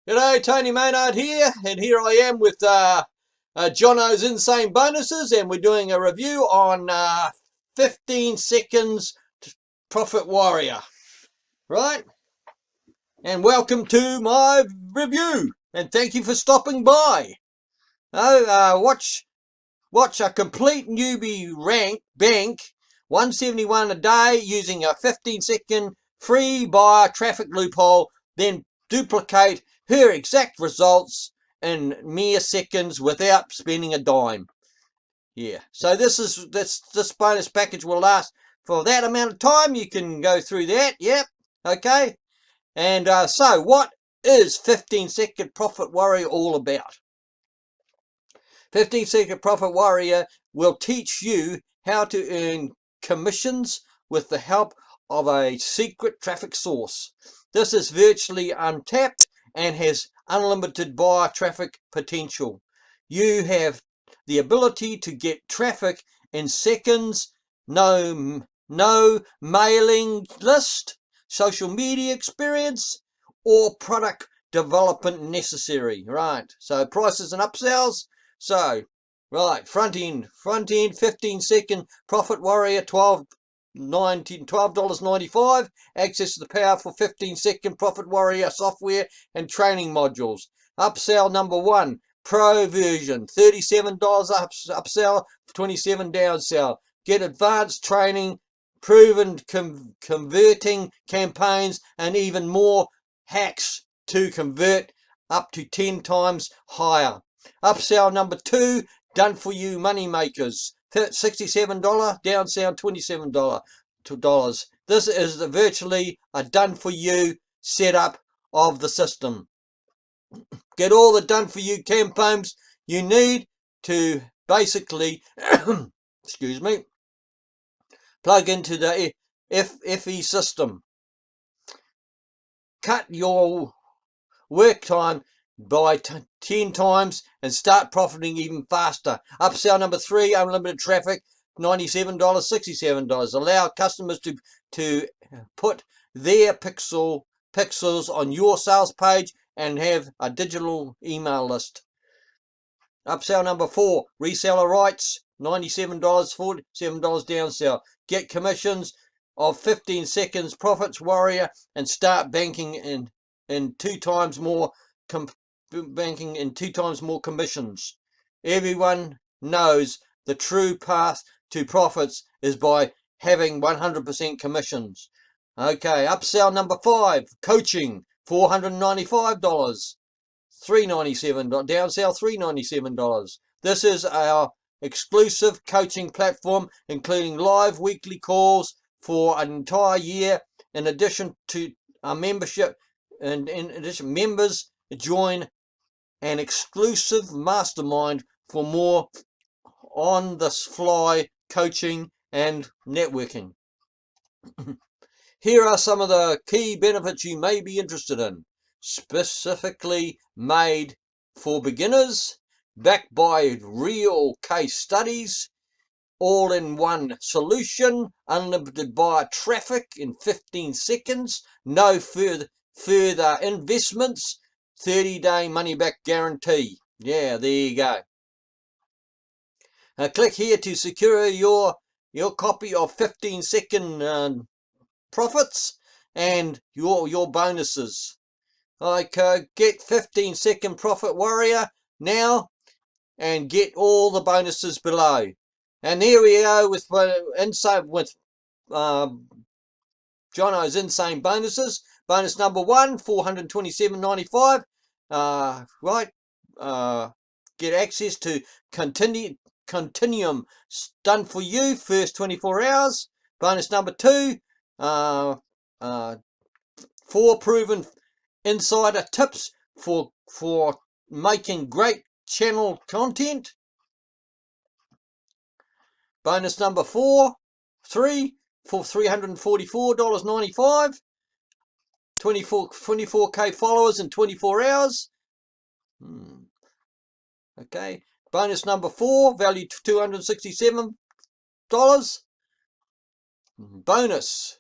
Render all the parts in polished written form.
G'day, Tony Maynard here, and here I am with JONO'S Insane Bonuses, and we're doing a review on 15 Seconds Profit Warrior, right? And welcome to my review, and thank you for stopping by. Watch a complete newbie bank 171 a day using a 15-second free buyer traffic loophole, then duplicate her exact results in mere seconds without spending a dime. Yeah, so this bonus package will last for that amount of time. You can go through that. Yep. Okay. And so what is 15-second profit warrior all about? 15-second profit warrior will teach you how to earn commissions with the help of a secret traffic source. This is virtually untapped and has unlimited buyer traffic potential. You have the ability to get traffic in seconds, no mailing list, social media experience, or product development necessary. Right, so prices and upsells. So, right, front end, 15-second profit warrior, $12.95. Access to the powerful 15-second profit warrior software and training modules. Upsell number 1, pro version, $37 upsell, $27 downsell. Get advanced training, proven converting campaigns, and even more hacks to convert up to 10 times higher. Upsell number 2, done for you money makers, $67, downsell $27. This is virtually a done for you setup of the system. Get all the done for you campaigns you need to basically excuse me, plug into the FE system. Cut your work time by 10 times and start profiting even faster. Upsell number 3, unlimited traffic, $97, $67. Allow customers to put their pixels on your sales page and have a digital email list. Upsell number 4, reseller rights, $97, $47 downsell. Get commissions of 15 seconds profits warrior and start banking in 2 times more commissions. Everyone knows the true path to profits is by having 100% commissions. Okay, upsell number 5, coaching, $495, $397, downsell $397. This is our exclusive coaching platform, including live weekly calls for an entire year. In addition to a membership, and in addition, members join an exclusive mastermind for more on-the-fly coaching and networking. Here are some of the key benefits you may be interested in. Specifically made for beginners, backed by real case studies, all-in-one solution, unlimited buyer traffic in 15 seconds, no further investments, 30-day money-back guarantee. Yeah, there you go. Click here to secure your copy of 15-second profits and your bonuses. Like get 15-second profit warrior now and get all the bonuses below. And here we go with JONO'S Insane Bonuses. Bonus number 1, $427.95. Right. Get access to Continuum done for you first 24 hours. Bonus number 2, 4 proven insider tips for making great channel content. Bonus number 3 for $344.95. 24k followers in 24 hours. Okay. Bonus number 4, valued $267. Bonus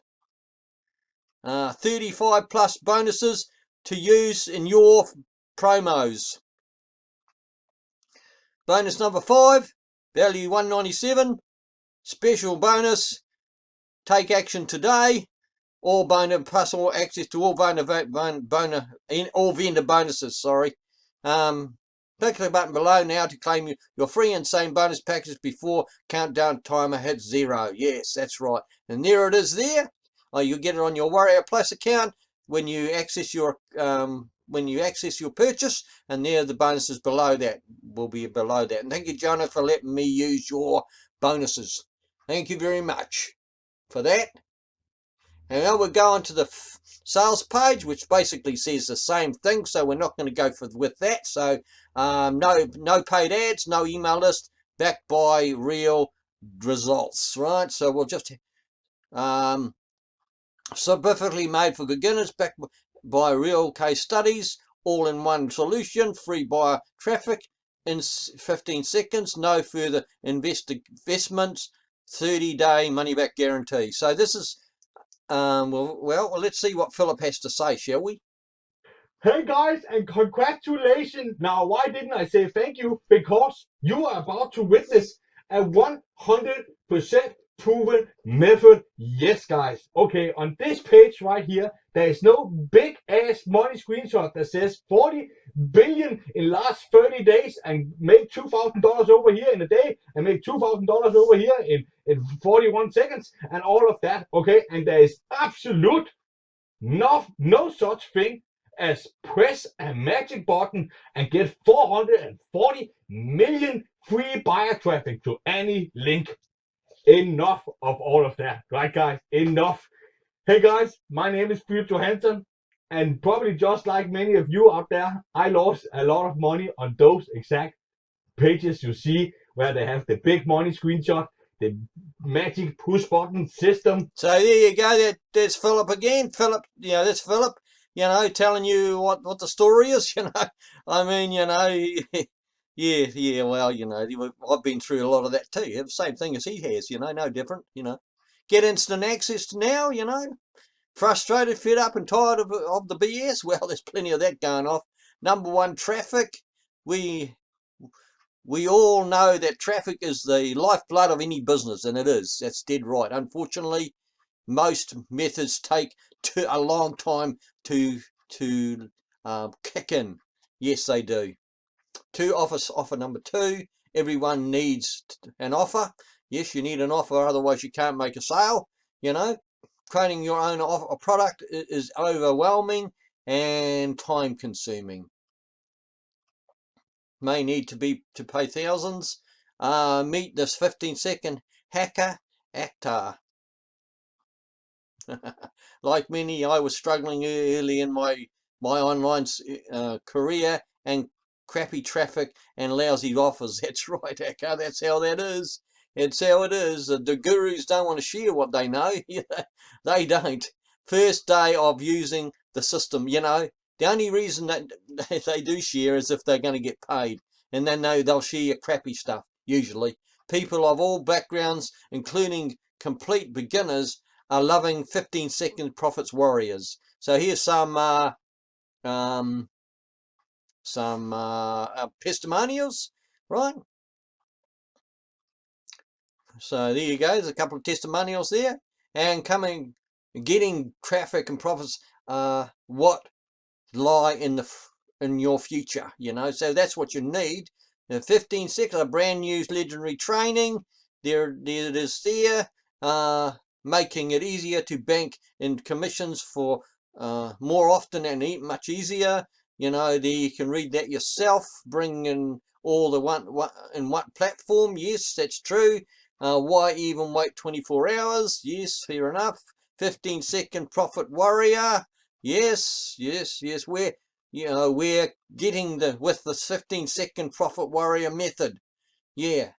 35 plus bonuses to use in your promos. Bonus number 5, value 197, special bonus, take action today, all bonus plus all access to all vendor bonuses. Sorry. Click the button below now to claim your free insane bonus package before countdown timer hits 0. Yes, that's right. And there it is there. Oh, you get it on your Warrior Plus account when you access your purchase, and there the bonuses below that will be below that. And thank you, Jonah, for letting me use your bonuses. Thank you very much for that. And now we're going to the sales page, which basically says the same thing, so we're not going to go with that. So no paid ads, no email list, backed by real results, right? So we'll just specifically made for beginners, backed by real case studies, all in one solution, free buyer traffic in 15 seconds, no further investments, 30-day money back guarantee. So this is well, let's see what Philip has to say, shall we? Hey guys, and congratulations. Now, why didn't I say thank you? Because you are about to witness a 100% proven method. Yes, guys. Okay, on this page right here, there is no big ass money screenshot that says 40 billion in last 30 days and make $2,000 over here in a day and make $2,000 over here in 41 seconds and all of that. Okay, and there is absolute no such thing as press a magic button and get 440 million free buyer traffic to any link. Enough of all of that, right, guys? Enough. Hey, guys, my name is Philip Johansson, and probably just like many of you out there, I lost a lot of money on those exact pages you see where they have the big money screenshot, the magic push button system. So there you go. There's Philip again. Philip, that's Philip, telling you what the story is, I mean, yeah, well, I've been through a lot of that too. Same thing as he has, no different, Get instant access now, Frustrated, fed up and tired of the BS? Well, there's plenty of that going off. Number 1, traffic. We all know that traffic is the lifeblood of any business, and it is. That's dead right. Unfortunately, most methods take a long time to kick in. Yes, they do. Offer number 2. Everyone needs an offer. Yes, you need an offer, otherwise you can't make a sale. Creating your own product is overwhelming and time consuming. May need to pay thousands. Meet this 15-second hacker actor. Like many, I was struggling early in my online career, and crappy traffic and lousy offers. That's right, hacker. That's how that is. It's how it is. The gurus don't want to share what they know. They don't. First day of using the system, the only reason that they do share is if they're going to get paid, and they know they'll share crappy stuff. Usually, people of all backgrounds, including complete beginners, are loving 15-second profits warriors. So here's some testimonials, right? So there you go. There's a couple of testimonials there, and getting traffic and profits what lie in your future. So that's what you need. 15 seconds, a brand new legendary training. There it is there. Making it easier to bank in commissions for more often and much easier. There you can read that yourself. Bring in all the one platform. Yes, that's true. Why even wait 24 hours? Yes, fair enough. 15-second profit warrior. Yes. We're getting with the 15-second profit warrior method. Yeah.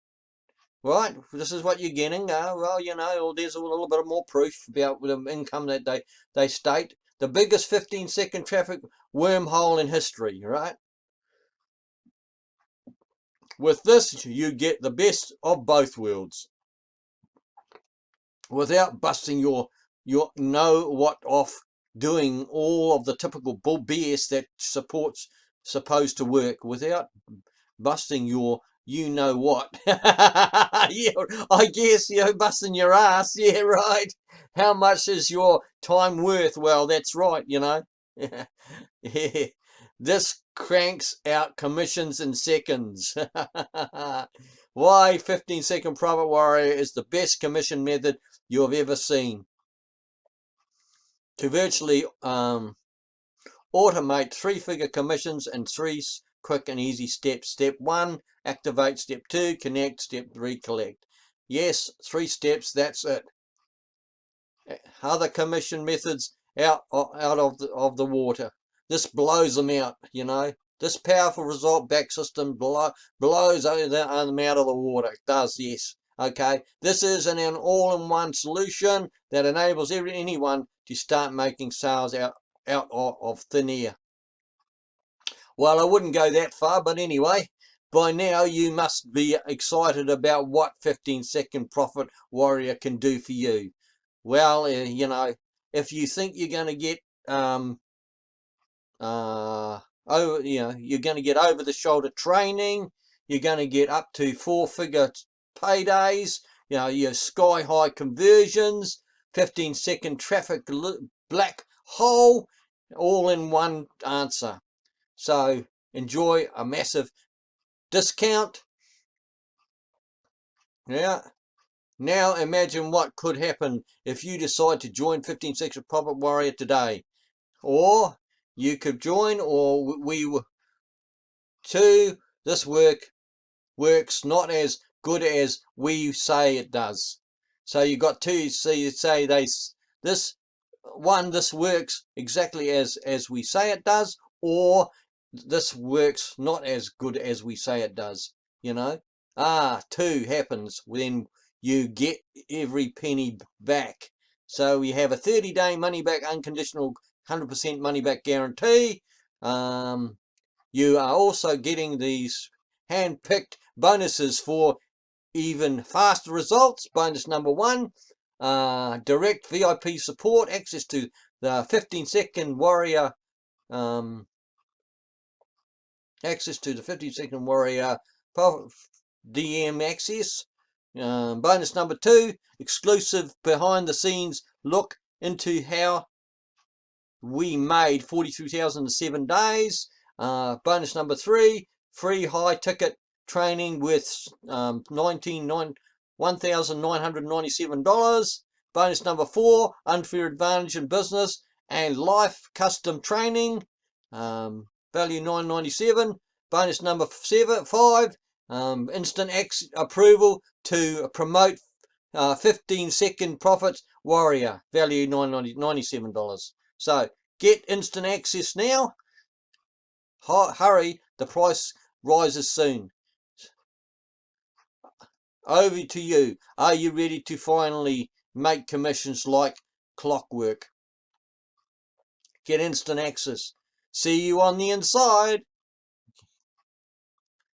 Right, this is what you're getting. Well, there's a little bit more proof about the income that they state. The biggest 15-second traffic wormhole in history, right? With this, you get the best of both worlds without busting your know what off, doing all of the typical bull BS that supports supposed to work without busting your you-know-what. Yeah, I guess, busting your ass. Yeah, right. How much is your time worth? Well, that's right, Yeah. This cranks out commissions in seconds. Why 15-second Profit Warrior is the best commission method you have ever seen. To virtually automate 3-figure commissions in 3 quick and easy steps. Step 1, activate. Step 2, connect. Step 3, collect. Yes, 3 steps, that's it. Other commission methods out of the water. This blows them out, This powerful result back system blows them out of the water. It does, yes. Okay, this is an all-in-one solution that enables anyone to start making sales out of thin air. Well, I wouldn't go that far, but anyway, by now you must be excited about what 15-second Profit Warrior can do for you. Well, if you think you're going to get you're going to get over-the-shoulder training, you're going to get up to 4-figure paydays, your sky-high conversions, 15-second traffic black hole, all in one answer. So enjoy a massive discount. Yeah. Now imagine what could happen if you decide to join 15-second Profit Warrior today. Or you could join, or we too. This works not as good as we say it does. So you got two. So you say this works exactly as we say it does, or this works not as good as we say it does. Two happens when you get every penny back. So we have a 30-day money back unconditional 100% money back guarantee. You are also getting these hand-picked bonuses for even faster results. Bonus number 1, direct VIP support, access to the 15-second Warrior, access to the 15-second Warrior DM access. Bonus number 2, exclusive behind-the-scenes look into how we made 43,000 in 7 days. Bonus number 3, free high-ticket training with $1,997. Bonus number 4, unfair advantage in business and life custom training, value $997. Bonus number 5, instant approval to promote 15-second Profits Warrior, value $97. So get instant access now. Hurry, the price rises soon. Over to you. Are you ready to finally make commissions like clockwork? Get instant access. See you on the inside.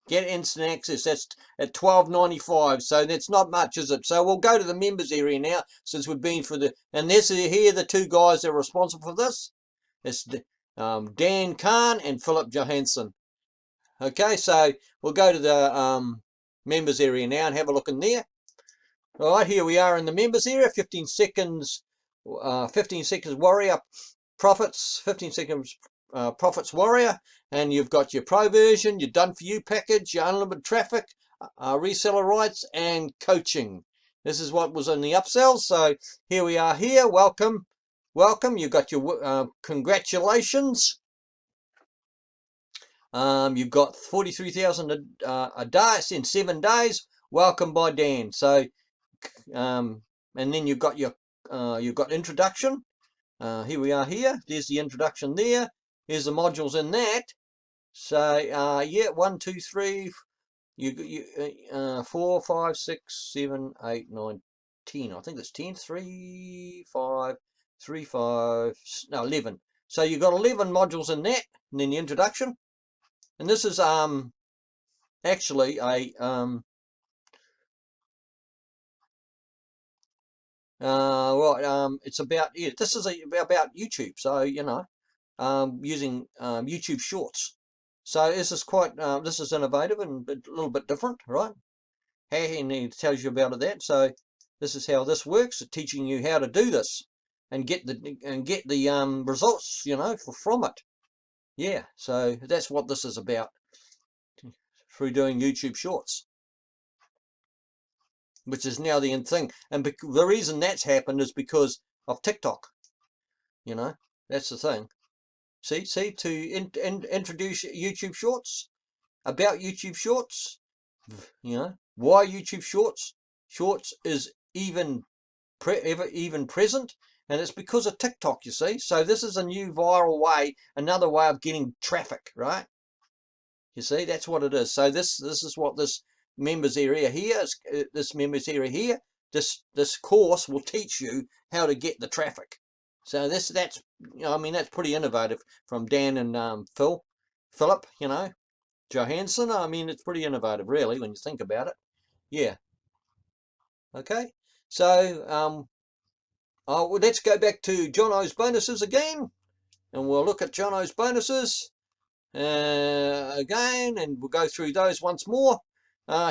Get instant access. That's at $12.95. So that's not much, is it? So we'll go to the members area now, since we've been for and here are the 2 guys that are responsible for this. It's Dan Kahn and Philip Johansson. Okay, so we'll go to the members area now and have a look in there. All right, here we are in the members area. 15 seconds Warrior Profits. 15 seconds Profits Warrior, and you've got your pro version, your done for you package, your unlimited traffic, reseller rights, and coaching. This is what was in the upsell. So here we are here. Welcome. You've got your congratulations. You've got 43,000 a day in 7 days. Welcome by Dan. So, and then you've got your introduction. Here we are here. There's the introduction there. Here's the modules in that. So, yeah, 1, 2, 3. 4, 5, 6, 7, 8, 9, 10. I think that's 10. 3, 5, 3, 5. No, 11. So you've got 11 modules in that, and then the introduction. And this is actually a it's about this is about YouTube. So using YouTube Shorts. So this is quite this is innovative and a little bit different, right? And he tells you about that. So this is how this works, teaching you how to do this and get the results, you know, from it. Yeah, so that's what this is about through doing YouTube Shorts, which is now the end thing. And the reason that's happened is because of TikTok. You know, that's the thing. See, to introduce YouTube Shorts, about YouTube Shorts, you know, why YouTube Shorts? Shorts is even present, and it's because of TikTok, you see. So this is a new viral way, another way of getting traffic, right? You see, that's what it is. So this is what this members area here is. This members area here, this course will teach you how to get the traffic. So that's, you know, I mean, that's pretty innovative from Dan and Philip, you know, Johansson. I mean, it's pretty innovative, really, when you think about it. Yeah. Okay. So well, let's go back to JONO'S bonuses again, and we'll look at JONO'S bonuses again, and we'll go through those once more.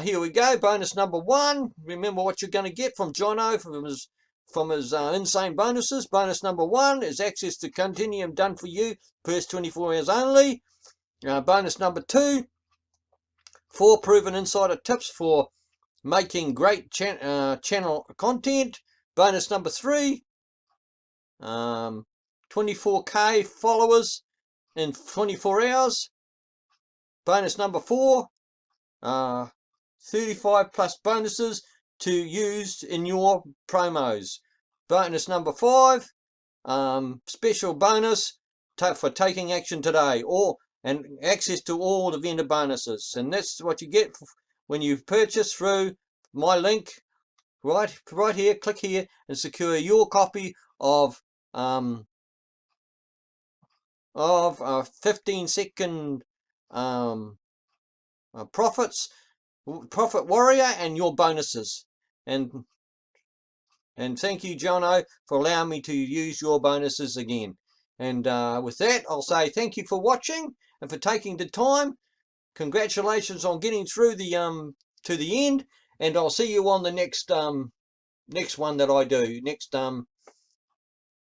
Here we go. Bonus number 1. Remember what you're going to get from Jono from his insane bonuses. Bonus number 1 is access to Continuum done for you, first 24 hours only. Bonus number 2, 4 proven insider tips for making great channel content. Bonus number 3, 24k followers in 24 hours. Bonus number 4, 35 plus bonuses to use in your promos. Bonus number 5, special bonus for taking action today, and access to all the vendor bonuses. And that's what you get when you purchase through my link right here. Click here and secure your copy of 15-second Profit Warrior and your bonuses. And thank you, Jono, for allowing me to use your bonuses again. And with that, I'll say thank you for watching and for taking the time. Congratulations on getting through the to the end, and I'll see you on the next one that I do next